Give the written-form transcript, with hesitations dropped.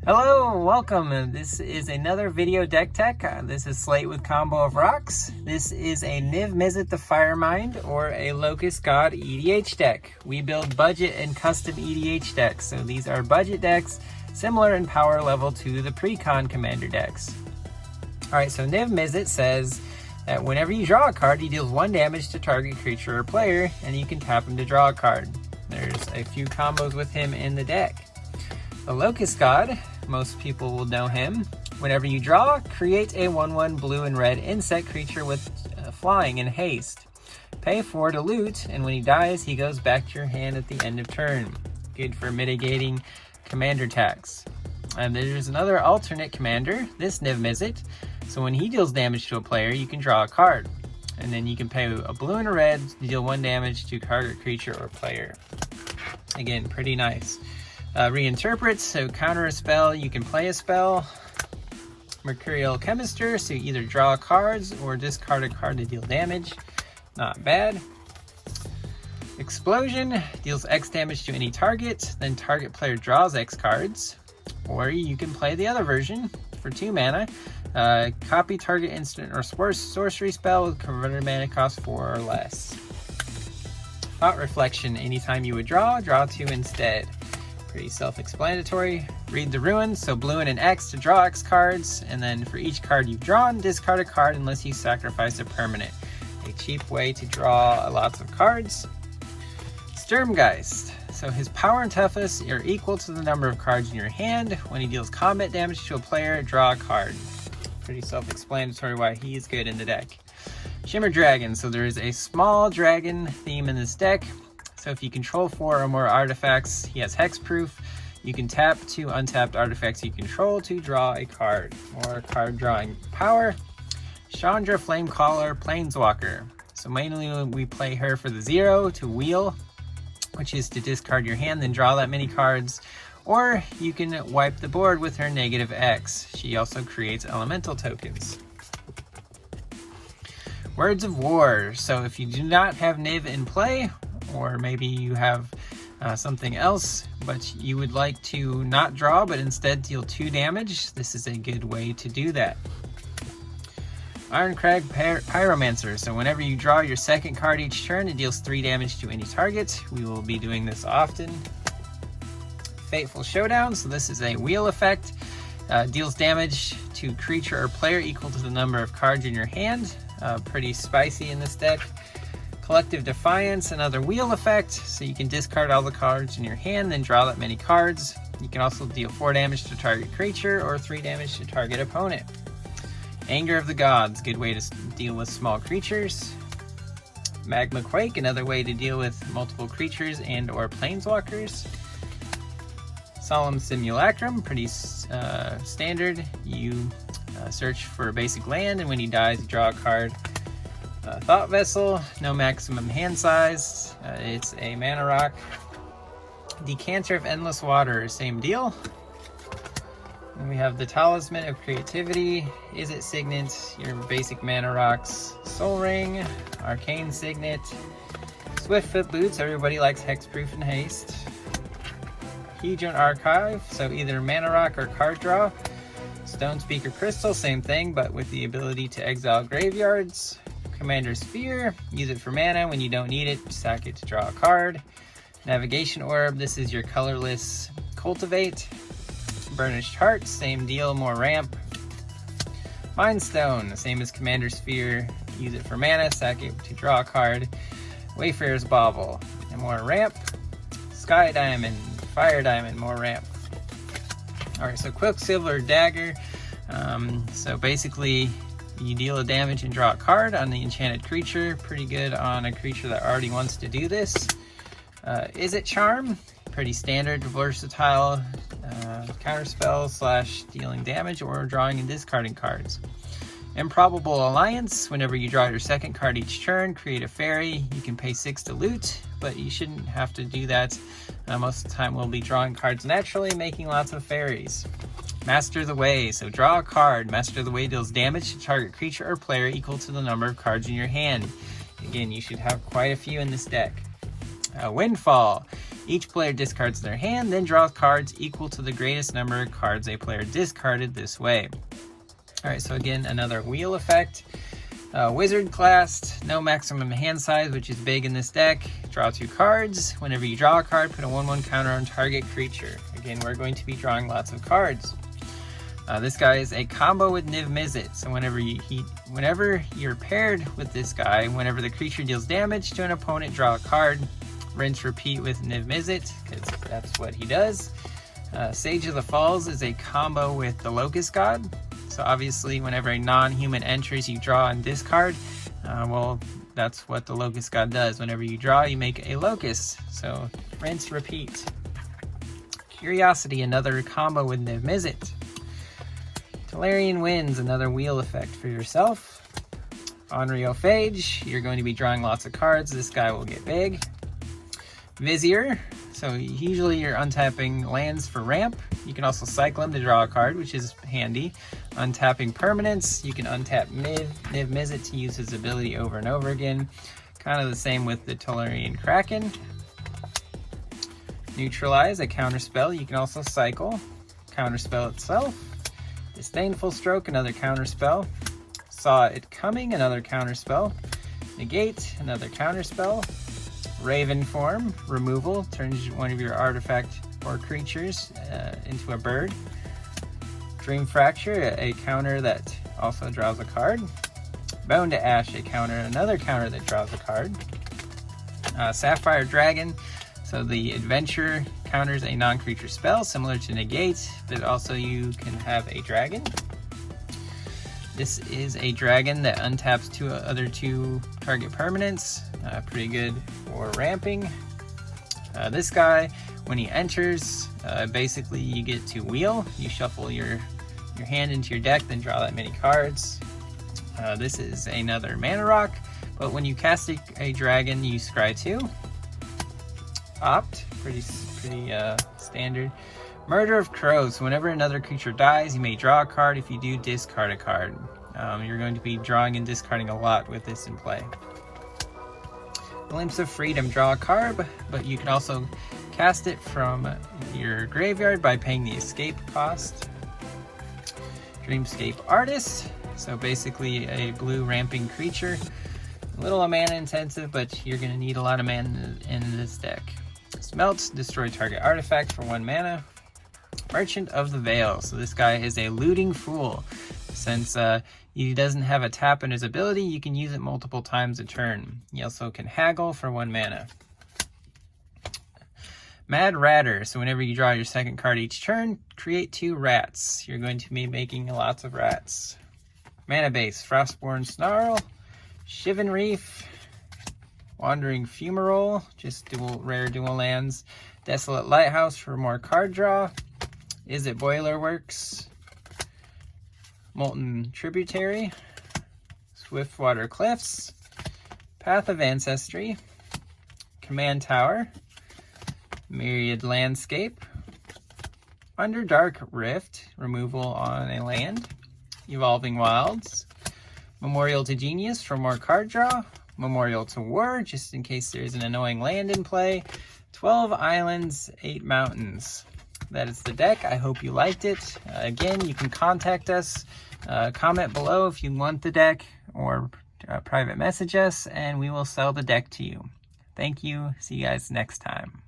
Hello, welcome. This is another video deck tech. This is Slate with Combo of Rocks. This is a Niv-Mizzet the Firemind or a Locust God EDH deck. We build budget and custom EDH decks, so these are budget decks similar in power level to the pre-con commander decks. Alright, so Niv-Mizzet says that whenever you draw a card, he deals 1 damage to target creature or player, and you can tap him to draw a card. There's a few combos with him in the deck. The Locust God, most people will know him. Whenever you draw, create a 1/1 blue and red insect creature with flying and haste. Pay 4 to loot, and when he dies, he goes back to your hand at the end of turn. Good for mitigating commander attacks. And there's another alternate commander, this Niv-Mizzet. So when he deals damage to a player, you can draw a card. And then you can pay a blue and a red to deal 1 damage to target creature or player. Again, pretty nice. Reinterpret, so counter a spell, you can play a spell. Mercurial Chemister, so you either draw cards or discard a card to deal damage. Not bad. Explosion deals X damage to any target, then target player draws X cards. Or you can play the other version for 2 mana. Copy target instant or sorcery spell with converted mana cost 4 or less. Thought Reflection, anytime you would draw 2 instead. Pretty self-explanatory. Read the Ruins, so blue and an X to draw X cards, and then for each card you've drawn, discard a card unless you sacrifice a permanent. A cheap way to draw lots of cards. Sturmgeist, so his power and toughness are equal to the number of cards in your hand. When he deals combat damage to a player, draw a card. Pretty self-explanatory why he is good in the deck. Shimmer Dragon, so there is a small dragon theme in this deck. So if you control 4 or more artifacts, he has hexproof. You can tap 2 untapped artifacts you control to draw a card. More card drawing power. Chandra Flamecaller Planeswalker. So mainly we play her for the 0 to wheel, which is to discard your hand, then draw that many cards. Or you can wipe the board with her -X. She also creates elemental tokens. Words of War. So if you do not have Niv in play, or maybe you have something else, but you would like to not draw, but instead deal 2 damage, this is a good way to do that. Ironcrag Pyromancer. So whenever you draw your 2nd card each turn, it deals 3 damage to any target. We will be doing this often. Fateful Showdown. So this is a wheel effect. Deals damage to creature or player equal to the number of cards in your hand. Pretty spicy in this deck. Collective Defiance, another wheel effect, so you can discard all the cards in your hand, then draw that many cards. You can also deal 4 damage to target creature or 3 damage to target opponent. Anger of the Gods, good way to deal with small creatures. Magma Quake, another way to deal with multiple creatures and or planeswalkers. Solemn Simulacrum, pretty standard. You search for a basic land, and when he dies, you draw a card. Thought Vessel, no maximum hand size. It's a mana rock. Decanter of Endless Water, same deal. And we have the Talisman of Creativity. Is it Signet? Your basic mana rocks. Soul Ring, Arcane Signet. Swiftfoot Boots, everybody likes hexproof and haste. Hedron Archive, so either mana rock or card draw. Stone Speaker Crystal, same thing, but with the ability to exile graveyards. Commander's Sphere, use it for mana. When you don't need it, sack it to draw a card. Navigation Orb, this is your colorless Cultivate. Burnished Heart, same deal, more ramp. Mind Stone, same as Commander's Sphere, use it for mana, sack it to draw a card. Wayfarer's Bauble, and more ramp. Sky Diamond, Fire Diamond, more ramp. Alright, so Quicksilver Dagger, so basically you deal a damage and draw a card on the enchanted creature. Pretty good on a creature that already wants to do this. Is it Charm? Pretty standard, versatile counterspell / dealing damage or drawing and discarding cards. Improbable Alliance. Whenever you draw your 2nd card each turn, create a fairy. You can pay 6 to loot, but you shouldn't have to do that. Most of the time we'll be drawing cards naturally, making lots of fairies. Master the Way, so draw a card. Master the Way deals damage to target creature or player equal to the number of cards in your hand. Again, you should have quite a few in this deck. Windfall, Each player discards their hand, then draws cards equal to the greatest number of cards a player discarded this way. Alright, so again, another wheel effect. Wizard class, no maximum hand size, which is big in this deck. Draw 2 cards. Whenever you draw a card, put a 1/1 counter on target creature. Again, we're going to be drawing lots of cards. This guy is a combo with Niv-Mizzet, so whenever you're paired with this guy, whenever the creature deals damage to an opponent, draw a card. Rinse repeat with Niv-Mizzet, because that's what he does. Sage of the Falls is a combo with the Locust God. So obviously, whenever a non-human enters, you draw and discard. Well, that's what the Locust God does. Whenever you draw, you make a Locust. So rinse, repeat. Curiosity, another combo with Niv-Mizzet. Tolarian Winds, another wheel effect for yourself. Onryophage, you're going to be drawing lots of cards. This guy will get big. Vizier, so usually you're untapping lands for ramp. You can also cycle them to draw a card, which is handy. Untapping permanents, you can untap Niv-Mizzet to use his ability over and over again. Kind of the same with the Tolarian Kraken. Neutralize, a counterspell, you can also cycle. Counterspell itself. Disdainful Stroke, another counterspell. Saw It Coming, another counterspell. Negate, another counterspell. Raven Form, removal, turns one of your artifact or creatures into a bird. Dream Fracture, a counter that also draws a card. Bone to Ash, a counter, another counter that draws a card. Sapphire Dragon, so the adventure counters a non-creature spell similar to Negate, but also you can have a dragon. This is a dragon that untaps other two target permanents. Pretty good for ramping. This guy, when he enters, basically you get to wheel. You shuffle your hand into your deck, then draw that many cards. This is another mana rock, but when you cast a dragon, you scry 2. Opt, pretty standard. Murder of Crows. So whenever another creature dies, you may draw a card. If you do, discard a card. You're going to be drawing and discarding a lot with this in play. Glimpse of Freedom. Draw a card, but you can also cast it from your graveyard by paying the escape cost. Dreamscape Artist. So basically a blue ramping creature. A little mana intensive, but you're going to need a lot of mana in this deck. Smelt. Destroy target artifact for 1 mana. Merchant of the Veil. So this guy is a looting fool. Since he doesn't have a tap in his ability, you can use it multiple times a turn. He also can haggle for 1 mana. Mad Ratter. So whenever you draw your second card each turn, create 2 rats. You're going to be making lots of rats. Mana Base. Frostborn Snarl. Shivan Reef. Wandering Fumarole. Just rare dual lands. Desolate Lighthouse for more card draw. Is It Boilerworks? Molten Tributary. Swiftwater Cliffs. Path of Ancestry. Command Tower. Myriad Landscape. Underdark Rift. Removal on a land. Evolving Wilds. Memorial to Genius for more card draw. Memorial to War, just in case there's an annoying land in play. 12 Islands, 8 Mountains. That is the deck. I hope you liked it. Again, you can contact us. Comment below if you want the deck, or private message us, and we will sell the deck to you. Thank you. See you guys next time.